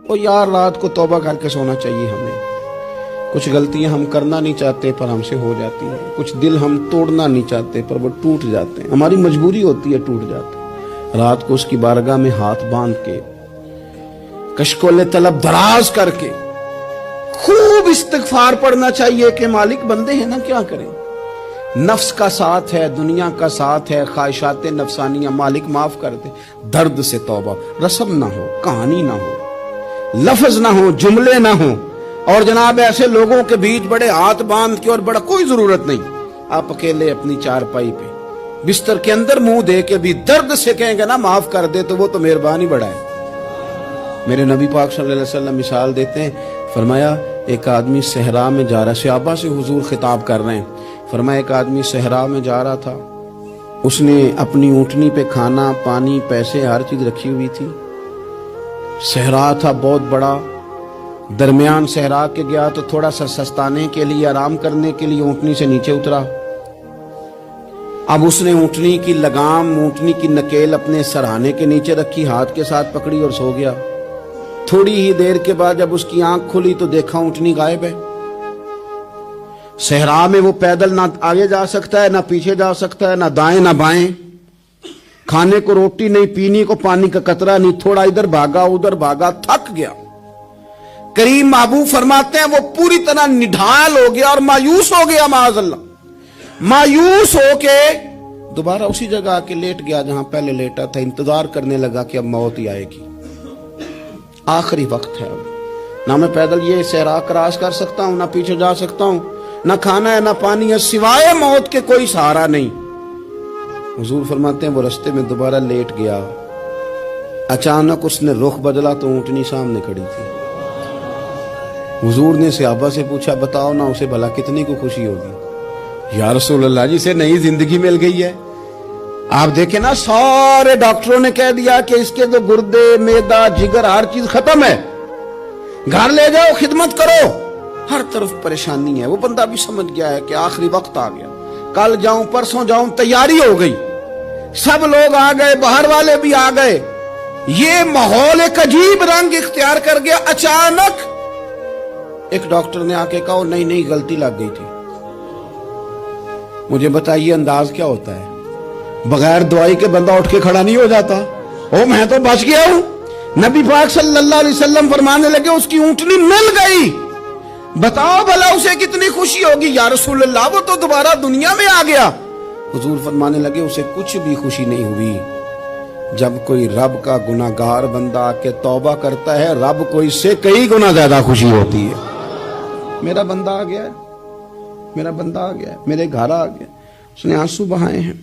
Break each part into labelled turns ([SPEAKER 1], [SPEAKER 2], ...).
[SPEAKER 1] اور یار رات کو توبہ کر کے سونا چاہیے ہمیں. کچھ غلطیاں ہم کرنا نہیں چاہتے پر ہم سے ہو جاتی ہیں. کچھ دل ہم توڑنا نہیں چاہتے پر وہ ٹوٹ جاتے ہیں. ہماری مجبوری ہوتی ہے ٹوٹ جاتے ہیں. رات کو اس کی بارگاہ میں ہاتھ باندھ کے کشکول طلب دراز کر کے خوب استغفار پڑھنا چاہیے کہ مالک بندے ہیں نا کیا کریں. نفس کا ساتھ ہے, دنیا کا ساتھ ہے, خواہشات نفسانیہ. مالک معاف کر دے. درد سے توبہ. رسم نہ ہو, کہانی نہ ہو, لفظ نہ ہو, جملے نہ ہو. اور جناب ایسے لوگوں کے بیچ بڑے ہاتھ باندھ کے اور بڑا کوئی ضرورت نہیں. آپ اکیلے اپنی چارپائی پہ بستر کے اندر منہ دے کے بھی درد سے کہیں گے نا معاف کر دے تو وہ تو مہربانی بڑا ہے. میرے نبی پاک صلی اللہ علیہ وسلم مثال دیتے ہیں. فرمایا ایک آدمی صحرا میں جا رہا, صحابہ سے حضور خطاب کر رہے ہیں. فرمایا ایک آدمی صحرا میں جا رہا تھا. اس نے اپنی اونٹنی پہ کھانا پانی پیسے ہر چیز رکھی ہوئی تھی. صحرا تھا بہت بڑا. درمیان صحرا کے گیا تو تھوڑا سا سستانے کے لیے, آرام کرنے کے لیے اونٹنی سے نیچے اترا. اب اس نے اونٹنی کی لگام, اونٹنی کی نکیل اپنے سرہانے کے نیچے رکھی, ہاتھ کے ساتھ پکڑی اور سو گیا. تھوڑی ہی دیر کے بعد جب اس کی آنکھ کھلی تو دیکھا اونٹنی غائب ہے. صحرا میں وہ پیدل نہ آگے جا سکتا ہے, نہ پیچھے جا سکتا ہے, نہ دائیں نہ بائیں. کھانے کو روٹی نہیں, پینے کو پانی کا قطرہ نہیں. تھوڑا ادھر بھاگا ادھر بھاگا, تھک گیا. کریم محبوب فرماتے ہیں وہ پوری طرح نڈھال ہو گیا اور مایوس ہو گیا. معاذ اللہ, مایوس ہو کے دوبارہ اسی جگہ آ کے لیٹ گیا جہاں پہلے لیٹا تھا. انتظار کرنے لگا کہ اب موت ہی آئے گی, آخری وقت ہے. اب نہ میں پیدل یہ صحرا کراس کر سکتا ہوں, نہ پیچھے جا سکتا ہوں, نہ کھانا ہے نہ پانی ہے, سوائے موت کے کوئی سہارا نہیں. حضور فرماتے ہیں وہ رستے میں دوبارہ لیٹ گیا. اچانک اس نے رخ بدلا تو اونٹنی سامنے کھڑی تھی. حضور نے صحابہ سے پوچھا بتاؤ نا اسے بھلا کتنی کو خوشی ہوگی. یا رسول اللہ جی سے نئی زندگی مل گئی ہے. آپ دیکھیں نا سارے ڈاکٹروں نے کہہ دیا کہ اس کے تو گردے معدہ جگر ہر چیز ختم ہے, گھر لے جاؤ خدمت کرو. ہر طرف پریشانی ہے. وہ بندہ بھی سمجھ گیا ہے کہ آخری وقت آ گیا, کل جاؤں پرسوں جاؤں, تیاری ہو گئی. سب لوگ آ گئے, باہر والے بھی آ گئے. یہ ماحول ایک عجیب رنگ اختیار کر گیا. اچانک ایک ڈاکٹر نے آ کے کہا نہیں نہیں غلطی لگ گئی تھی. مجھے بتائیے انداز کیا ہوتا ہے؟ بغیر دوائی کے بندہ اٹھ کے کھڑا نہیں ہو جاتا. او میں تو بچ گیا ہوں. نبی پاک صلی اللہ علیہ وسلم فرمانے لگے اس کی اونٹنی مل گئی. بتاؤ بھلا اسے کتنی خوشی ہوگی. یا رسول اللہ وہ تو دوبارہ دنیا میں آ گیا. حضور فرمانے لگے اسے کچھ بھی خوشی نہیں ہوئی. جب کوئی رب کا گناہگار بندہ آ کے توبہ کرتا ہے, رب کو اس سے کئی گنا زیادہ خوشی ہوتی ہے. میرا بندہ آ گیا ہے, میرا بندہ آ گیا ہے, میرے گھر آ گیا. اس نے آنسو بہائے ہیں.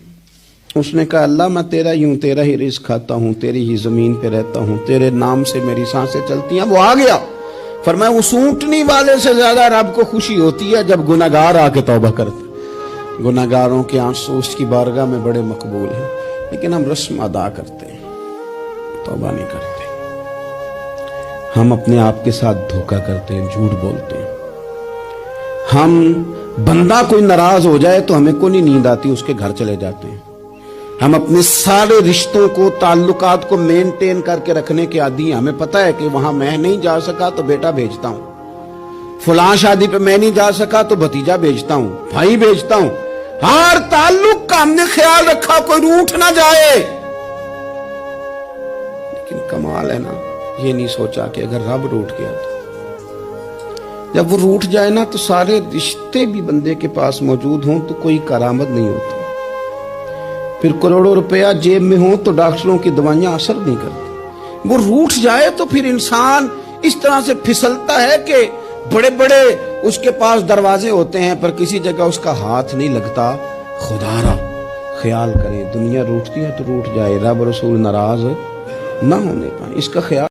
[SPEAKER 1] اس نے کہا اللہ میں تیرا ہی ہوں, تیرا ہی رزق کھاتا ہوں, تیری ہی زمین پہ رہتا ہوں, تیرے نام سے میری سانسیں چلتی ہیں. وہ آ گیا. فرمایا اس اونٹنی والے سے زیادہ رب کو خوشی ہوتی ہے جب گناہگار آ کے توبہ کرتے. گناہگاروں کے آنسو اس کی بارگاہ میں بڑے مقبول ہیں. لیکن ہم رسم ادا کرتے ہیں, توبہ نہیں کرتے. ہم اپنے آپ کے ساتھ دھوکہ کرتے ہیں, جھوٹ بولتے ہیں. ہم بندہ کوئی ناراض ہو جائے تو ہمیں کوئی نیند آتی, اس کے گھر چلے جاتے ہیں. ہم اپنے سارے رشتوں کو تعلقات کو مینٹین کر کے رکھنے کے عادی ہیں. ہمیں پتہ ہے کہ وہاں میں نہیں جا سکا تو بیٹا بھیجتا ہوں, فلاں شادی پہ میں نہیں جا سکا تو بھتیجا بھیجتا ہوں, بھائی بھیجتا ہوں. ہر تعلق کا ہم نے خیال رکھا کوئی روٹھ نہ جائے. لیکن کمال ہے نا, یہ نہیں سوچا کہ اگر رب روٹھ گیا تو جب وہ روٹھ جائے نا تو سارے رشتے بھی بندے کے پاس موجود ہوں تو کوئی کرامت نہیں ہوتی. پھر کروڑوں روپیہ جیب میں ہوں تو ڈاکٹروں کی دوائیاں اثر نہیں کرتی. وہ روٹھ جائے تو پھر انسان اس طرح سے پھسلتا ہے کہ بڑے بڑے اس کے پاس دروازے ہوتے ہیں پر کسی جگہ اس کا ہاتھ نہیں لگتا. خدا را خیال کریں, دنیا روٹتی ہے تو روٹھ جائے, رب رسول ناراض نہ ہونے پائیں, اس کا خیال